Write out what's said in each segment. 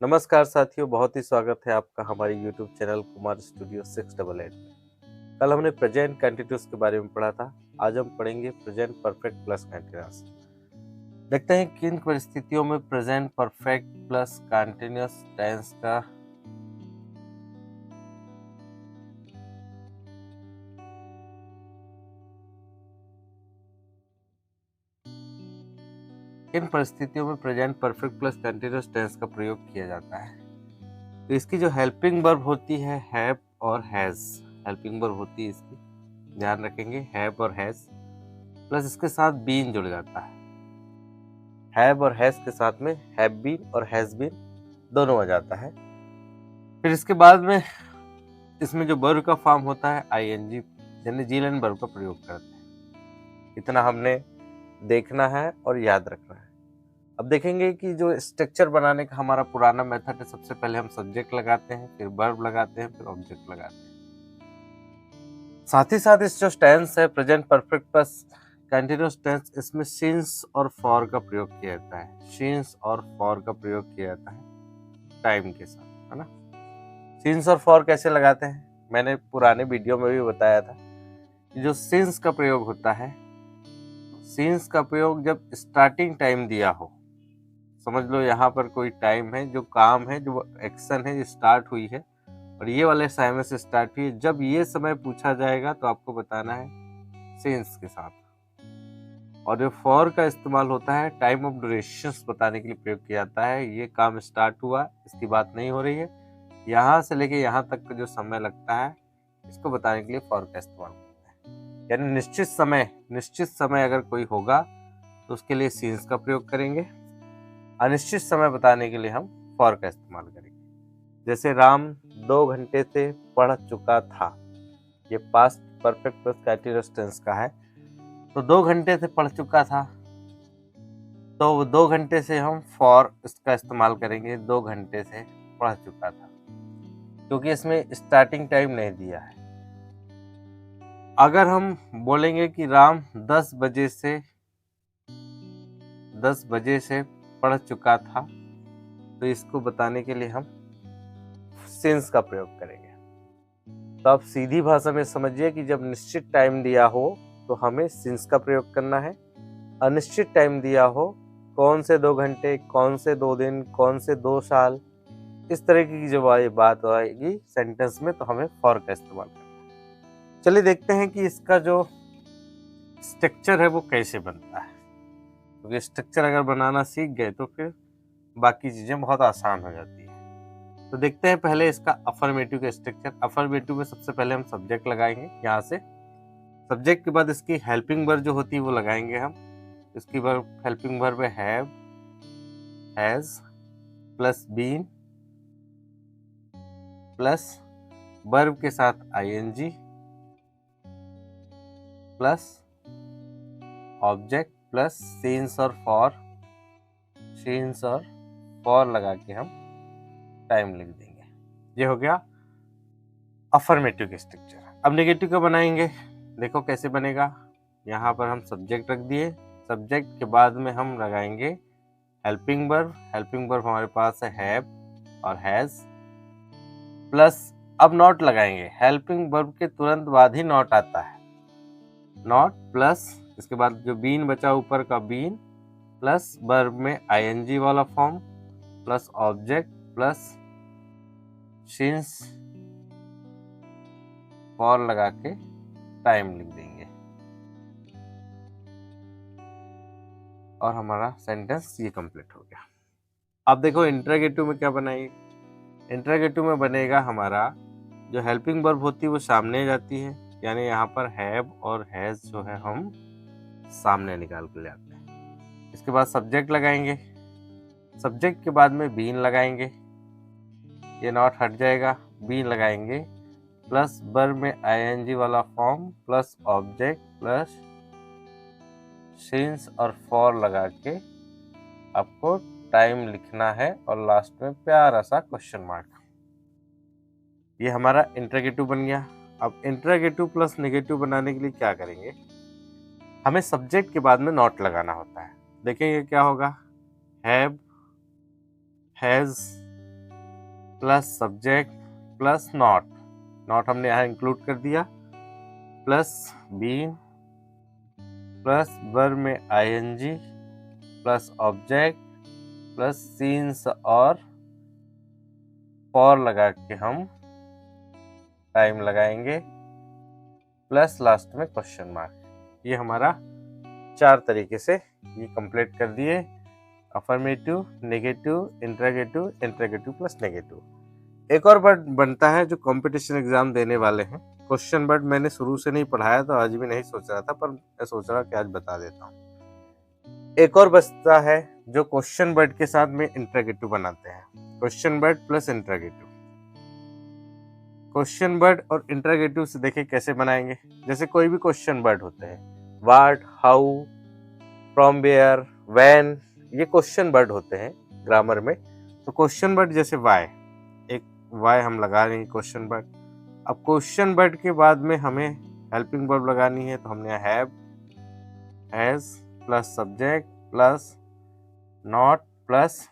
नमस्कार साथियों, बहुत ही स्वागत है आपका हमारे YouTube चैनल कुमार स्टूडियो 688 में। कल हमने प्रेजेंट कंटिन्यूअस के बारे में पढ़ा था। आज हम पढ़ेंगे प्रेजेंट परफेक्ट प्लस कंटिन्यूअस। देखते हैं किन परिस्थितियों में present perfect plus continuous tense का किन परिस्थितियों में present perfect plus continuous tense का प्रयोग किया जाता है। तो इसकी जो हेल्पिंग वर्ब होती है हैव और हैज, हेल्पिंग वर्ब होती है इसकी, ध्यान रखेंगे, हैव और हैज प्लस इसके साथ बीन जुड़ जाता है। हैव और हैज के साथ में हैव बीन और हैज बीन दोनों आ जाता है। फिर इसके बाद में इसमें जो वर्ब का फॉर्म होता है आईएनजी यानी जीलन वर्ब का प्रयोग करते हैं। इतना हमने देखना है और याद रखना है। अब देखेंगे कि जो स्ट्रक्चर बनाने का हमारा पुराना मेथड है, सबसे पहले हम सब्जेक्ट लगाते हैं, फिर वर्ब लगाते हैं, फिर ऑब्जेक्ट लगाते हैं। साथ ही साथ इस जो टेंस है present perfect plus continuous tense, इसमें सिंस और फॉर का प्रयोग किया जाता है। सिंस और फॉर का प्रयोग किया जाता है टाइम के साथ, है ना। सिंस और फॉर कैसे लगाते हैं, मैंने पुराने वीडियो में भी बताया था। जो सिंस का प्रयोग होता है, सिंस का प्रयोग जब स्टार्टिंग टाइम दिया हो, समझ लो यहाँ पर कोई टाइम है, जो काम है, जो एक्शन है, जो स्टार्ट हुई है और ये वाले समय से स्टार्ट हुई है, जब ये समय पूछा जाएगा तो आपको बताना है सिंस के साथ। और जो फॉर का इस्तेमाल होता है टाइम ऑफ ड्यूरेशंस बताने के लिए प्रयोग किया जाता है। ये काम स्टार्ट हुआ, इसकी बात नहीं हो रही है, यहाँ से लेके यहाँ तक का जो समय लगता है, इसको बताने के लिए फॉर का इस्तेमाल करते हैं। यानी निश्चित समय अगर कोई होगा तो उसके लिए सिंस का प्रयोग करेंगे, अनिश्चित समय बताने के लिए हम फॉर का इस्तेमाल करेंगे। जैसे राम 2 घंटे से पढ़ चुका था, ये past perfect plus continuous tense का है। तो 2 घंटे से पढ़ चुका था, तो 2 घंटे से हम फॉर इसका इस्तेमाल करेंगे। 2 घंटे से पढ़ चुका था, क्योंकि इसमें स्टार्टिंग टाइम नहीं दिया है। अगर हम बोलेंगे कि राम 10 बजे से पढ़ चुका था, तो इसको बताने के लिए हम सिंस का प्रयोग करेंगे। तो आप सीधी भाषा में समझिए कि जब निश्चित टाइम दिया हो तो हमें सिंस का प्रयोग करना है। अनिश्चित टाइम दिया हो, कौन से 2 घंटे, कौन से 2 दिन, कौन से 2 साल, इस तरह की जब बात आएगी सेंटेंस में तो हमें फॉर का इस्तेमाल करना है। चलिए देखते हैं कि इसका जो स्ट्रक्चर है वो कैसे बनता है, क्योंकि स्ट्रक्चर अगर बनाना सीख गए तो फिर बाकी चीजें बहुत आसान हो जाती है। तो देखते हैं पहले इसका अफर्मेटिव का स्ट्रक्चर। अफर्मेटिव में सबसे पहले हम सब्जेक्ट लगाएंगे, यहाँ से सब्जेक्ट के बाद इसकी हेल्पिंग वर्ब जो होती है वो लगाएंगे हम। इसकी वर्ब हेल्पिंग वर्ब है have, has plus been plus verb के साथ ING plus object plus since और फॉर लगा के हम टाइम लिख देंगे। ये हो गया अफर्मेटिव के स्ट्रक्चर। अब नेगेटिव का बनाएंगे, देखो कैसे बनेगा। यहाँ पर हम सब्जेक्ट रख दिए, सब्जेक्ट के बाद में हम लगाएंगे हेल्पिंग वर्ब। हेल्पिंग वर्ब हमारे पास है हैव और हैज प्लस, अब नॉट लगाएंगे। हेल्पिंग वर्ब के तुरंत बाद ही नॉट आता है, नॉट प्लस इसके बाद जो बीन बचा ऊपर का बीन प्लस वर्ब में आईएनजी वाला form plus object plus since for लगा के टाइम लिख देंगे और हमारा सेंटेंस ये कंप्लीट हो गया। अब देखो इंटरोगेटिव में क्या बनाएंगे। इंटरोगेटिव में बनेगा हमारा जो हेल्पिंग वर्ब होती है वो सामने जाती है, यानी यहाँ पर हैव और हैज जो है हम सामने निकाल के ले आते हैं। इसके बाद सब्जेक्ट लगाएंगे, सब्जेक्ट के बाद में बीन लगाएंगे, ये नॉट हट जाएगा, बीन लगाएंगे प्लस वर्ब में आईएनजी वाला form plus object plus since और फॉर लगा के आपको टाइम लिखना है और लास्ट में प्यारा सा क्वेश्चन मार्क। ये हमारा इंटरोगेटिव बन गया। अब इंटरोगेटिव प्लस नेगेटिव बनाने के लिए क्या करेंगे, हमें सब्जेक्ट के बाद में नॉट लगाना होता है। देखेंगे क्या होगा, have, has plus subject plus not, not हमने यहाँ इंक्लूड कर दिया, प्लस बीन प्लस वर्ब में ING plus object plus since और फॉर लगा के हम टाइम लगाएंगे प्लस लास्ट में क्वेश्चन मार्क। ये हमारा 4 तरीके से ये कंप्लीट कर दिए, affirmative, negative, interrogative, interrogative plus negative. एक और वर्ड बनता है जो कंपटीशन एग्जाम देने वाले हैं, क्वेश्चन वर्ड मैंने शुरू से नहीं पढ़ाया तो आज भी नहीं सोच रहा था, पर मैं सोच रहा कि आज बता देता हूँ। एक और बचता है जो क्वेश्चन वर्ड के साथ में इंटरोगेटिव बनाते हैं, question word plus interrogative. Question word और इंटरोगेटिव से देखिए कैसे बनाएंगे। जैसे कोई भी क्वेश्चन वर्ड होते हैं, what, how, from, where, when, ये क्वेश्चन वर्ड होते हैं ग्रामर में। तो क्वेश्चन वर्ड जैसे वाई, एक वाई हम लगा रहे हैं क्वेश्चन वर्ड। अब क्वेश्चन वर्ड के बाद में हमें हेल्पिंग वर्ब लगानी है, तो हमने have, has plus subject plus not plus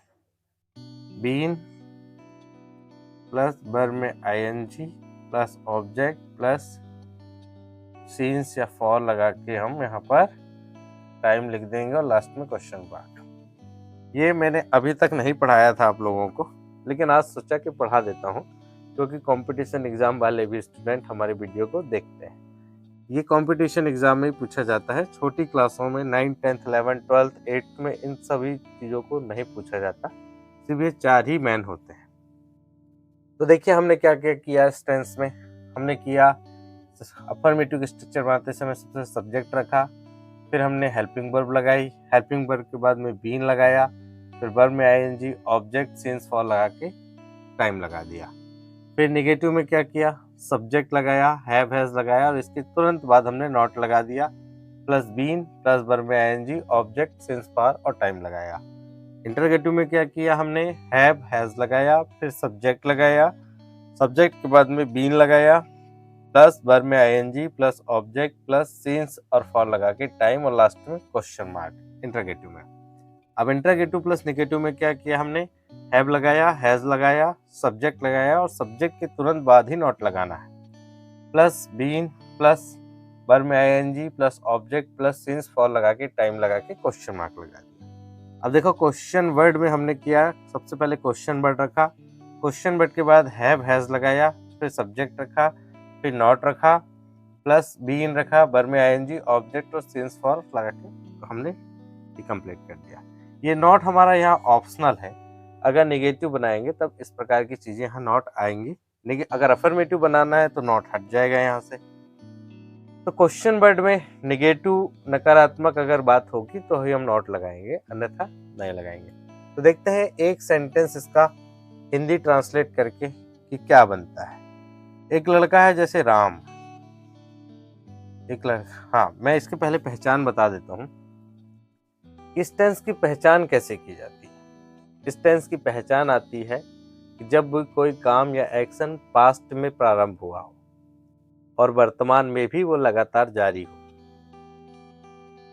been plus verb में ING plus object plus since या फॉर लगा के हम यहाँ पर टाइम लिख देंगे और लास्ट में क्वेश्चन मार्क। ये मैंने अभी तक नहीं पढ़ाया था आप लोगों को, लेकिन आज सोचा कि पढ़ा देता हूँ, क्योंकि कंपटीशन एग्जाम वाले भी स्टूडेंट हमारे वीडियो को देखते हैं। ये कंपटीशन एग्जाम में ही पूछा जाता है, छोटी क्लासों में 9, 10, 11, 12, 8 में इन सभी चीज़ों को नहीं पूछा जाता, सिर्फ ये 4 ही मेन होते हैं। तो देखिए हमने क्या क्या किया इस टेंस में। हमने किया अफर्मेटिव स्ट्रक्चर बनाते समय सबसे सब्जेक्ट रखा, फिर हमने हेल्पिंग वर्ब लगाई, हेल्पिंग वर्ब के बाद में बीन लगाया, फिर वर्ब में आईएनजी, ऑब्जेक्ट, सीन्स, फॉर लगा के टाइम लगा दिया। फिर नेगेटिव में क्या किया, सब्जेक्ट लगाया, हैव, हैज लगाया और इसके तुरंत बाद हमने नॉट लगा दिया, प्लस बीन प्लस वर्ब में आईएनजी, ऑब्जेक्ट, सिंस, फॉर और टाइम लगाया। इंटरोगेटिव में क्या किया, हमने हैव, हैज लगाया, फिर सब्जेक्ट लगाया, सब्जेक्ट के बाद में बीन लगाया प्लस वर्ब में ING plus object plus since और फॉर लगा के टाइम और लास्ट में क्वेश्चन मार्क इंटरोगेटिव में। अब इंटरोगेटिव प्लस नेगेटिव में क्या किया, हमने हैव लगाया, हैज लगाया, सब्जेक्ट लगाया और सब्जेक्ट के तुरंत बाद ही नॉट लगाना है, प्लस बीन प्लस वर्ब में ING plus object plus since for लगा के टाइम लगा के क्वेश्चन मार्क लगा दिया। अब देखो क्वेश्चन वर्ड में हमने किया, सबसे पहले क्वेश्चन वर्ड रखा, क्वेश्चन वर्ड के बाद हैव, हैज लगाया, फिर सब्जेक्ट रखा, फिर नॉट रखा, प्लस बीन रखा, वर्ब में आईएनजी, ऑब्जेक्ट और सिंस फॉर लगा के हमने ये कंप्लीट कर दिया। ये नॉट हमारा यहाँ ऑप्शनल है, अगर नेगेटिव बनाएंगे तब इस प्रकार की चीजें यहाँ नॉट आएंगी, लेकिन अगर अफर्मेटिव बनाना है तो नॉट हट जाएगा यहाँ से। तो क्वेश्चन वर्ड में नेगेटिव नकारात्मक अगर बात होगी तो ही हम नॉट लगाएंगे, अन्यथा नहीं लगाएंगे। तो देखते हैं एक सेंटेंस इसका हिंदी ट्रांसलेट करके कि क्या बनता है। एक लड़का है जैसे राम, एक लड़का, हाँ मैं इसके पहले पहचान बता देता हूँ। इस टेंस की पहचान कैसे की जाती है। इस टेंस की पहचान आती है कि जब कोई काम या एक्शन पास्ट में प्रारंभ हुआ हो और वर्तमान में भी वो लगातार जारी हो,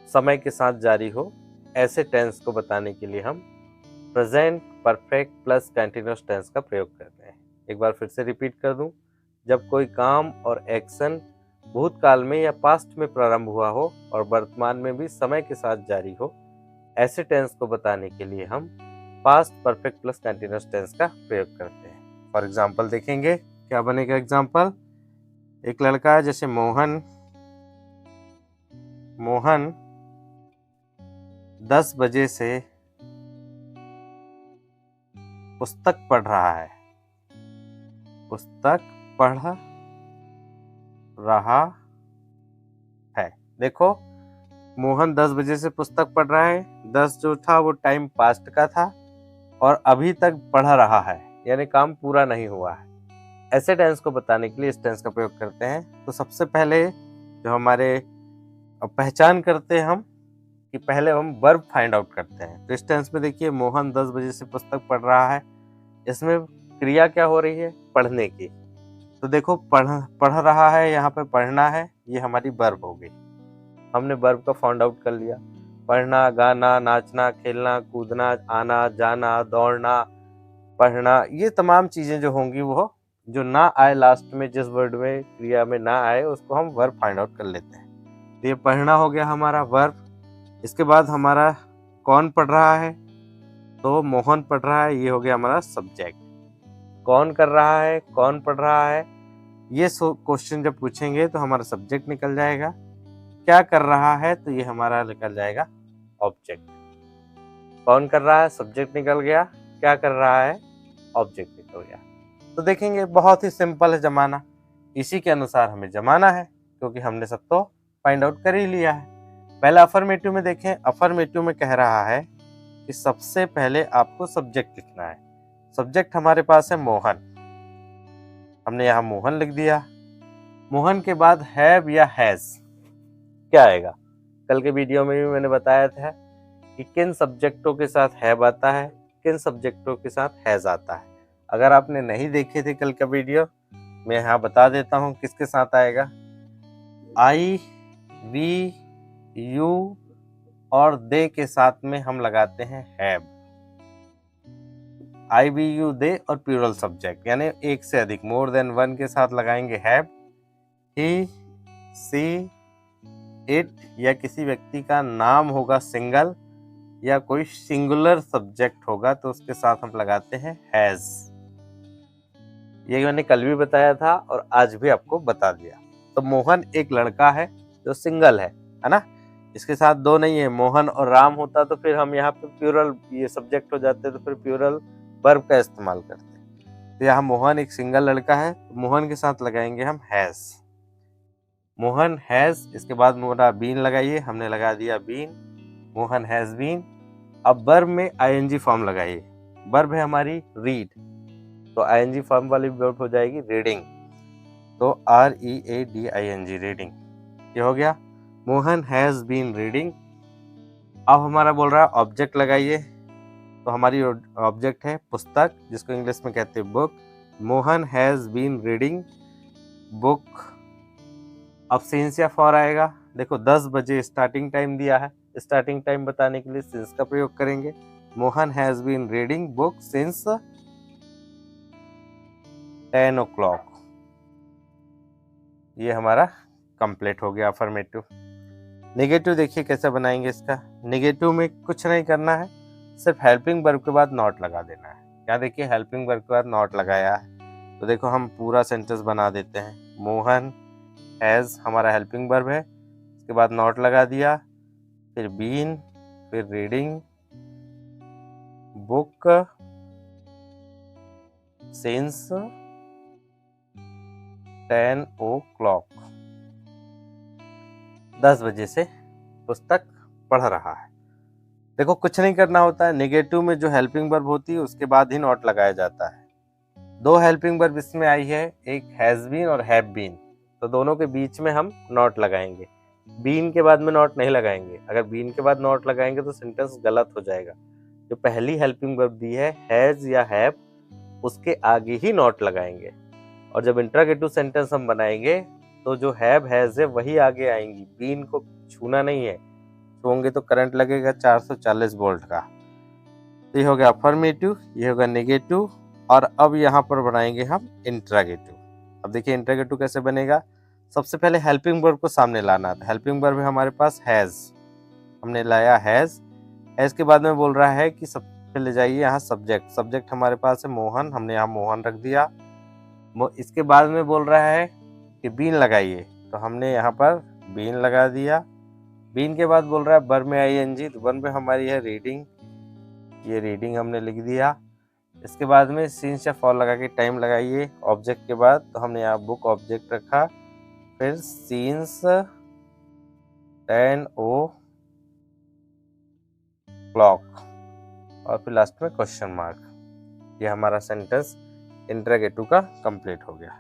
समय के साथ जारी हो, ऐसे टेंस को बताने के लिए हम present perfect plus continuous tense का प्रयोग करते हैं। एक बार फिर से रिपीट कर दूं, जब कोई काम और एक्शन भूतकाल में या पास्ट में प्रारंभ हुआ हो और वर्तमान में भी समय के साथ जारी हो, ऐसे टेंस को बताने के लिए हम past perfect plus continuous tense का प्रयोग करते हैं। फॉर एग्जांपल देखेंगे क्या बनेगा एग्जांपल। एक लड़का है जैसे मोहन, मोहन 10 बजे से पुस्तक पढ़ रहा है, पुस्तक पढ़ रहा है। देखो मोहन 10 बजे से पुस्तक पढ़ रहा है, 10 जो था वो टाइम पास्ट का था और अभी तक पढ़ रहा है, यानी काम पूरा नहीं हुआ है। ऐसे टेंस को बताने के लिए इस टेंस का प्रयोग करते हैं। तो सबसे पहले जो हमारे पहचान करते हैं हम कि पहले हम वर्ब फाइंड आउट करते हैं। तो इस टेंस में देखिए मोहन 10 बजे से पुस्तक पढ़ रहा है, इसमें क्रिया क्या हो रही है, पढ़ने की। तो देखो पढ़ रहा है, यहाँ पे पढ़ना है, ये हमारी वर्ब हो गई। हमने वर्ब का फाइंड आउट कर लिया। पढ़ना, गाना, नाचना, खेलना, कूदना, आना, जाना, दौड़ना, पढ़ना, ये तमाम चीजें जो होंगी वो जो ना आए लास्ट में, जिस वर्ड में क्रिया में ना आए उसको हम वर्ब फाइंड आउट कर लेते हैं। तो ये पढ़ना हो गया हमारा वर्ब। इसके बाद हमारा कौन पढ़ रहा है, तो मोहन पढ़ रहा है, ये हो गया हमारा सब्जेक्ट। कौन कर रहा है, कौन पढ़ रहा है, ये क्वेश्चन जब पूछेंगे तो हमारा सब्जेक्ट निकल जाएगा। क्या कर रहा है, तो ये हमारा निकल जाएगा ऑब्जेक्ट। कौन कर रहा है, सब्जेक्ट निकल गया। क्या कर रहा है, ऑब्जेक्ट निकल गया। तो देखेंगे बहुत ही सिंपल है जमाना, इसी के अनुसार हमें जमाना है, क्योंकि हमने सब तो फाइंड आउट कर ही लिया है। पहले अफर्मेटिव में देखें, अफर्मेटिव में कह रहा है कि सबसे पहले आपको सब्जेक्ट लिखना है। सब्जेक्ट हमारे पास है मोहन, हमने यहाँ मोहन लिख दिया। मोहन के बाद हैव या हैज क्या आएगा, कल के वीडियो में भी मैंने बताया था कि किन सब्जेक्टों के साथ हैव आता है, किन सब्जेक्टों के साथ हैज आता है। अगर आपने नहीं देखे थे कल का वीडियो, मैं यहाँ बता देता हूँ किसके साथ आएगा। आई, वी, यू और दे के साथ में हम लगाते हैं हैव। आई, वी, यू, दे और प्लूरल सब्जेक्ट यानी एक से अधिक, मोर देन वन के साथ लगाएंगे हैव। ही, सी, इट या किसी व्यक्ति का नाम होगा सिंगल या कोई सिंगुलर सब्जेक्ट होगा तो उसके साथ हम लगाते हैं हैज। ये मैंने कल भी बताया था और आज भी आपको बता दिया। तो मोहन एक लड़का है जो सिंगल है ना, इसके साथ दो नहीं है। मोहन और राम होता तो फिर हम यहाँ पे प्लूरल ये सब्जेक्ट हो जाते, तो फिर प्लूरल वर्ब का इस्तेमाल करते। तो यहाँ मोहन एक सिंगल लड़का है, तो मोहन के साथ लगाएंगे हम हैज। मोहन हैज, इसके बाद मोरा बीन लगाइए, हमने लगा दिया बीन, मोहन हैज बीन। अब वर्ब में आईएनजी फॉर्म लगाइए। वर्ब है हमारी रीड, तो आईएनजी फॉर्म वाली वर्ब हो जाएगी रीडिंग, तो READING रीडिंग। ये हो गया, मोहन हैज बीन रीडिंग। अब हमारा बोल रहा है ऑब्जेक्ट लगाइए, तो हमारी ऑब्जेक्ट है पुस्तक, जिसको इंग्लिश में कहते हैं book. Mohan has been reading book. अब सिंस या फॉर आएगा, देखो 10 बजे स्टार्टिंग टाइम दिया है, स्टार्टिंग टाइम बताने के लिए सिंस का प्रयोग करेंगे। Mohan has been reading book since 10 o'clock। ये हमारा कंप्लीट हो गया अफर्मेटिव। नेगेटिव देखिए कैसे बनाएंगे इसका। नेगेटिव में कुछ नहीं करना है, सिर्फ हेल्पिंग वर्ब के बाद नॉट लगा देना है। क्या देखिए, हेल्पिंग वर्ब के बाद नॉट लगाया है, तो देखो हम पूरा सेंटेंस बना देते हैं। मोहन हैज हमारा हेल्पिंग वर्ब है, इसके बाद नॉट लगा दिया, फिर बीन, फिर रीडिंग बुक सिंस 10 o'clock, 10 बजे से पुस्तक पढ़ रहा है। देखो कुछ नहीं करना होता है। नेगेटिव में जो हेल्पिंग वर्ब होती है उसके बाद ही नॉट लगाया जाता है। दो हेल्पिंग वर्ब इसमें आई है, एक हैज बीन और हैव बीन, तो दोनों के बीच में हम नॉट लगाएंगे। बीन के बाद में नॉट नहीं लगाएंगे, अगर बीन के बाद नॉट लगाएंगे तो सेंटेंस गलत हो जाएगा। जो पहली हेल्पिंग वर्ब दी है हैज या हैव, उसके आगे ही नॉट लगाएंगे। और जब इंट्रोगेटिव सेंटेंस हम बनाएंगे तो जो हैव हैज है वही आगे आएंगी, बीन को छूना नहीं है, छूओगे तो करंट लगेगा 440 वोल्ट का। तो ये हो गया अफर्मेटिव, ये होगा नेगेटिव। और अब यहाँ पर बनाएंगे हम इंट्रोगेटिव। अब देखिए इंट्रोगेटिव कैसे बनेगा। सबसे पहले हेल्पिंग वर्ब को सामने लाना था। हेल्पिंग वर्ब है हमारे पास हैज, हमने लाया हैज। हैज के बाद में बोल रहा है कि सब पहले जाइए यहाँ सब्जेक्ट। सब्जेक्ट हमारे पास है मोहन, हमने यहाँ मोहन रख दिया। इसके बाद में बोल रहा है कि बीन लगाइए, तो हमने यहाँ पर बीन लगा दिया। बीन के बाद बोल रहा है वर्ब में आईएनजी, तो वर्ब में हमारी है रीडिंग, ये रीडिंग हमने लिख दिया। इसके बाद में सिंस या फॉर लगा के टाइम लगाइए ऑब्जेक्ट के बाद, तो हमने यहाँ बुक ऑब्जेक्ट रखा, फिर सिंस 10 o'clock और फिर लास्ट में क्वेश्चन मार्क। ये हमारा सेंटेंस इंट्रोगेटिव का कंप्लीट हो गया।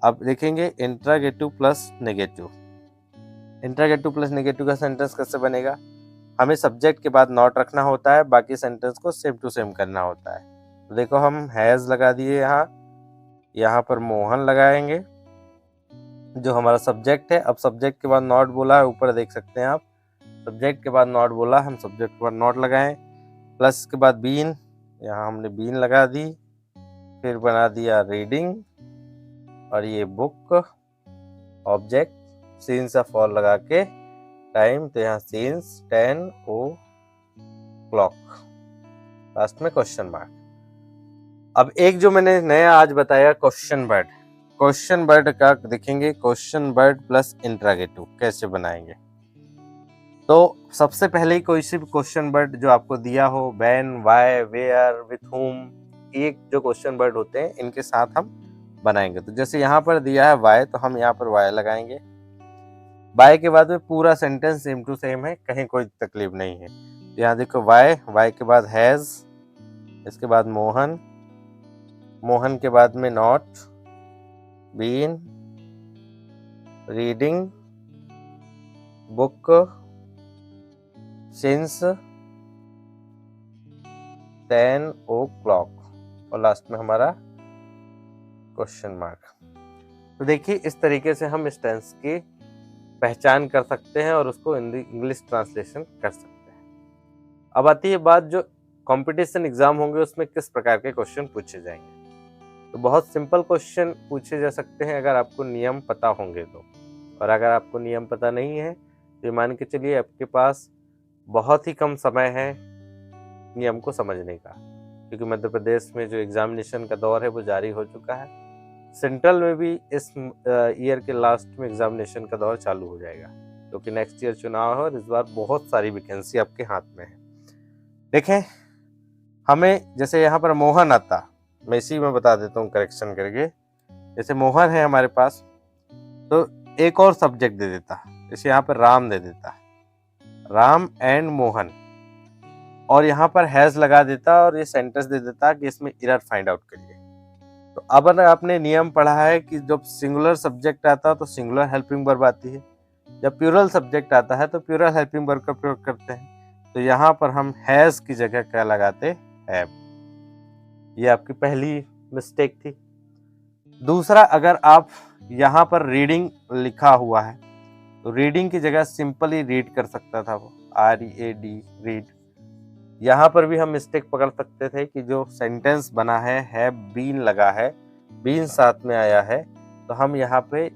अब देखेंगे interrogative plus negative. Interrogative plus negative का सेंटेंस कैसे बनेगा। हमें सब्जेक्ट के बाद नॉट रखना होता है, बाकी सेंटेंस को सेम टू सेम करना होता है। तो देखो हम हैज लगा दिए, यहाँ पर मोहन लगाएंगे जो हमारा सब्जेक्ट है। अब सब्जेक्ट के बाद नॉट बोला है, ऊपर देख सकते हैं आप, सब्जेक्ट के बाद नॉट बोला, हम सब्जेक्ट के बाद नॉट लगाएं। प्लस के बाद बीन, यहाँ हमने बीन लगा दी। फिर बना दिया रीडिंग, और ये book, object scenes of fall लगा के टाइम, तो यहाँ सीन्स 10 ओ क्लॉक, लास्ट में क्वेश्चन मार्क। अब एक जो मैंने नया आज बताया क्वेश्चन वर्ड, क्वेश्चन वर्ड का देखेंगे, क्वेश्चन वर्ड प्लस इंट्रागेटिव कैसे बनाएंगे। तो सबसे पहले ही कोई सी भी क्वेश्चन वर्ड जो आपको दिया हो, when, why, where, with whom, ये जो क्वेश्चन वर्ड होते हैं इनके साथ हम बनाएंगे। तो जैसे यहाँ पर दिया है व्हाई, तो हम यहाँ पर व्हाई लगाएंगे। व्हाई के बाद में पूरा सेंटेंस सेम टू सेम है, कहीं कोई तकलीफ नहीं है। यहाँ देखो व्हाई, व्हाई के बाद हैज, इसके बाद मोहन, मोहन के बाद में not, been, reading, book, since 10 o'clock, और लास्ट में हमारा क्वेश्चन मार्क। तो देखिए इस तरीके से हम इस टेंस की पहचान कर सकते हैं और उसको इंग्लिश ट्रांसलेशन कर सकते हैं। अब आती है बात, जो कंपटीशन एग्जाम होंगे उसमें किस प्रकार के क्वेश्चन पूछे जाएंगे। तो बहुत सिंपल क्वेश्चन पूछे जा सकते हैं अगर आपको नियम पता होंगे तो, और अगर आपको नियम पता नहीं है तो मान के चलिए आपके पास बहुत ही कम समय है नियम को समझने का, क्योंकि मध्य प्रदेश में जो एग्जामिनेशन का दौर है वो जारी हो चुका है। सेंट्रल में भी इस ईयर के लास्ट में एग्जामिनेशन का दौर चालू हो जाएगा, क्योंकि नेक्स्ट ईयर चुनाव है और इस बार बहुत सारी वैकेंसी आपके हाथ में है। देखें, हमें जैसे यहाँ पर मोहन आता, मैं इसी में बता देता हूँ करेक्शन करके। जैसे मोहन है हमारे पास, तो एक और सब्जेक्ट दे देता, जैसे यहाँ पर राम दे देता, राम एंड मोहन, और यहाँ पर हैज लगा देता और ये सेंटेंस दे देता कि इसमें एरर फाइंड आउट करिए। तो अब अगर आपने नियम पढ़ा है कि जब सिंगुलर सब्जेक्ट आता है तो सिंगुलर हेल्पिंग वर्ब आती है, जब प्लूरल सब्जेक्ट आता है तो प्लूरल हेल्पिंग वर्ब का प्रयोग करते हैं। तो यहाँ पर हम हैज की जगह क्या लगाते, हैव। ये आपकी पहली मिस्टेक थी। दूसरा, अगर आप यहाँ पर रीडिंग लिखा हुआ है तो रीडिंग की जगह सिंपली रीड कर सकता था वो, READ, रीड। यहाँ पर भी हम मिस्टेक पकड़ सकते थे कि जो सेंटेंस बना है बीन लगा है, बीन साथ में आया है, तो हम यहाँ पे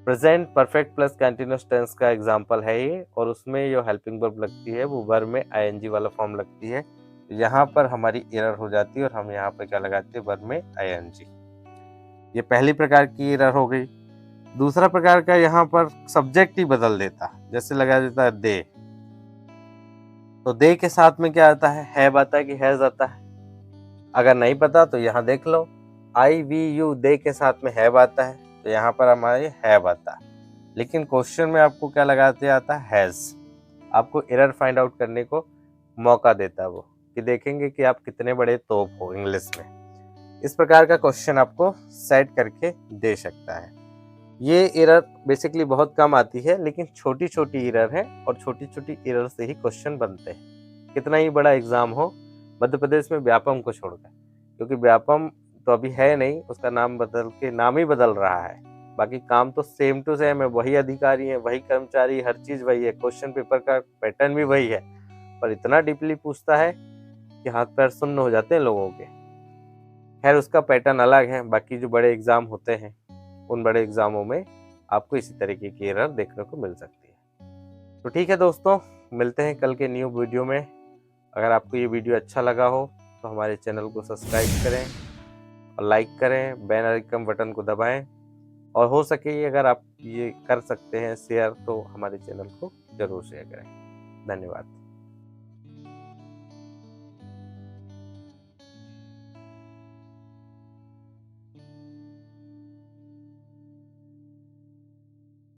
present perfect plus continuous tense का एग्जांपल है ये, और उसमें जो हेल्पिंग वर्ब लगती है वो वर्ब में ING वाला फॉर्म लगती है। तो यहाँ पर हमारी एरर हो जाती है और हम यहाँ पर क्या लगाते हैं, वर्ब में ING। ये पहली प्रकार की एरर हो गई। दूसरा प्रकार का, यहाँ पर सब्जेक्ट ही बदल देता, जैसे लगा देता है दे, तो दे के साथ में क्या आता है, हैव आता है कि हैज आता है। अगर नहीं पता तो यहाँ देख लो, IVU दे के साथ में हैव आता है, तो यहाँ पर हमारे हैव आता है। लेकिन क्वेश्चन में आपको क्या लगाते आता है, हैज। आपको एरर फाइंड आउट करने को मौका देता है वो, कि देखेंगे कि आप कितने बड़े तोप हो इंग्लिश में। इस प्रकार का क्वेश्चन आपको सेट करके दे सकता है। ये एरर बेसिकली बहुत कम आती है, लेकिन छोटी छोटी एरर है और छोटी छोटी एरर से ही क्वेश्चन बनते हैं, कितना ही बड़ा एग्जाम हो। मध्य प्रदेश में व्यापम को छोड़कर, क्योंकि व्यापम तो अभी है नहीं, उसका नाम बदल के नाम ही बदल रहा है, बाकी काम तो सेम टू सेम है, वही अधिकारी है, वही कर्मचारी, हर चीज वही है, क्वेश्चन पेपर का पैटर्न भी वही है, पर इतना डीपली पूछता है कि हाथ पैर सुन्न हो जाते हैं लोगों के। खैर, उसका पैटर्न अलग है। बाकी जो बड़े एग्जाम होते हैं उन बड़े एग्जामों में आपको इसी तरीके की एरर देखने को मिल सकती है। तो ठीक है दोस्तों, मिलते हैं कल के न्यू वीडियो में। अगर आपको ये वीडियो अच्छा लगा हो तो हमारे चैनल को सब्सक्राइब करें और लाइक करें, बेल आइकन बटन को दबाएं, और हो सके अगर आप ये कर सकते हैं शेयर, तो हमारे चैनल को जरूर शेयर करें। धन्यवाद।